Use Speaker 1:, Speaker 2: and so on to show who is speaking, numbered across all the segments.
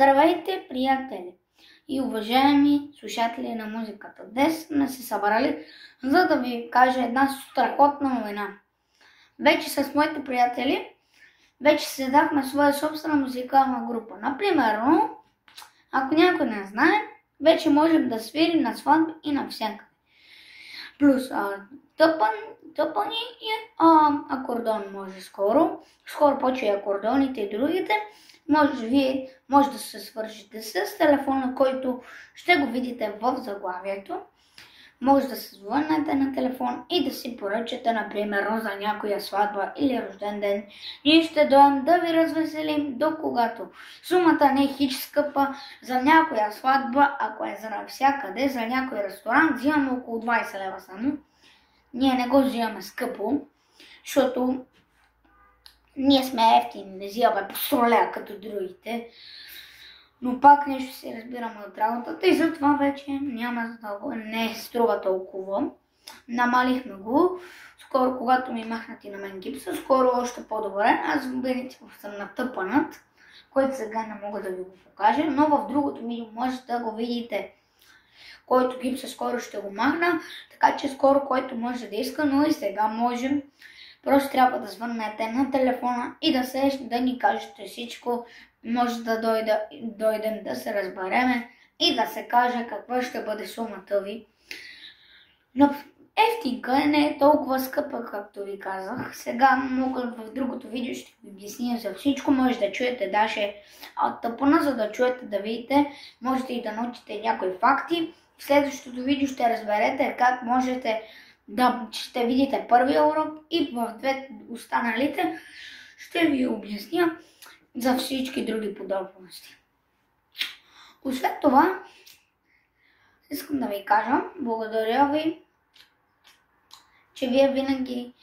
Speaker 1: Здравейте, приятели и уважаеми слушатели на музиката. Днес сме се събрали, за да ви кажа една страхотна новина. Вече с моите приятели създахме своя собствена музикална група. Например, ако някой не знае, вече можем да свирим на сватби и навсякъде. Плюс тъпани и акордон може скоро. Скоро почва и акордоните и другите. Може да се свържете с телефона, който ще го видите в заглавието. Може да се звъннете на телефон и да си поръчате, например, за някоя сватба или рожден ден. Ние ще дойдем да ви развеселим до когато. Сумата не е хич скъпа. За някоя сватба, ако е за навсякъде, за някой ресторант, взимаме около 20 лева само. Ние не го взимаме скъпо, защото ние сме ефтини, не взимаме по 100 лева като другите. Но пак нещо си разбираме от работата и затова вече не струва толкова. Намалихме го. Скоро, когато ми махнат и на мен гипса, скоро още по-добре. Аз в принцип съм натъпанат, който сега не мога да ви го покажа, но в другото видео може да го видите. Който гипса скоро ще го махна, така че скоро който може да иска, но и сега можем. Просто трябва да звъннете на телефона и да ни кажете всичко. Може да дойдем да се разбереме и да се каже каква ще бъде сумата ви. Но ефтинка не е толкова скъпа, както ви казах. Сега в другото видео ще ви обясня за всичко. Може да чуете даже тъпана, за да чуете, да видите. Можете и да научите някои факти. В следващото видео ще разберете как можете ще видите първия урок и в две останалите ще ви обясня за всички други подробности. Освен това, искам да ви кажа, благодаря ви, че винаги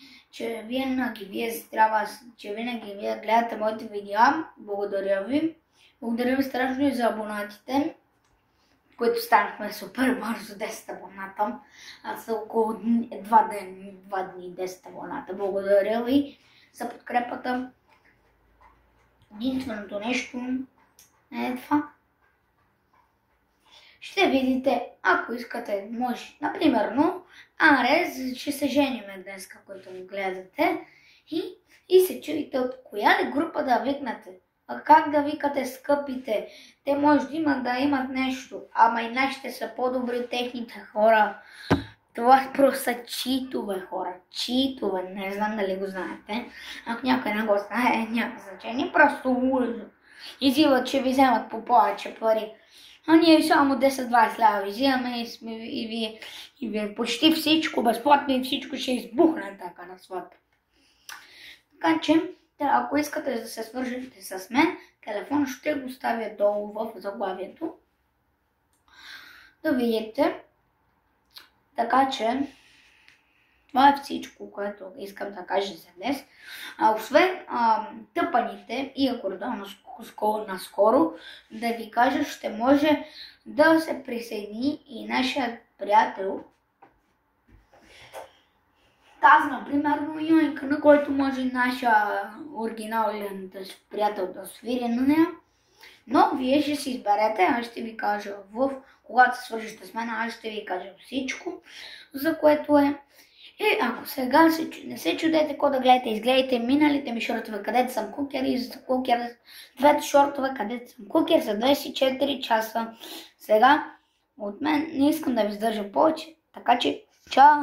Speaker 1: гледате моите видеа. Благодаря ви. Благодаря ви страшно и за абонатите, които станахме супер бързо 10 абоната. Аз са около 2 дни 10 абоната. Благодаря ви за подкрепата. Единственото нещо е това. Ще видите, ако искате, може. Например, Арес ще се жениме днес, който ми гледате. И се чуете от коя ли група да викнете. А как да викате скъпите? Те може да имат нещо, ама и нашите са по-добри техните хора. Това просто са читове хора. Читове, не знам дали го знаете. Ако някой не го знае, няма значение. Просто лъжат. Изиват, че ви вземат по повече пари. А ние само 10-20 лева ви взимаме и ви почти всичко безплатно и всичко ще избухне така на сватба. Така че, ако искате да се свържете с мен, телефон ще го ставя долу в заглавието. Да видите. Така че, това е всичко, което искам да кажа за днес. Освен тъпаните и акордона наскоро, да ви кажа, ще може да се присъедини и нашия приятел. Тази, например, Йонка, на който може нашия оригинален приятел да свири на нея. Но вие ще си изберете, аз ще ви кажа когато се свържете с мен, аз ще ви кажа всичко, за което е. И ако сега не се чудете какво да гледате, изгледайте миналите ми шортове, където съм кукер и за кукер, двете шортове, където съм кукер за 24 часа. Сега от мен не искам да ви издържа повече, така че чао!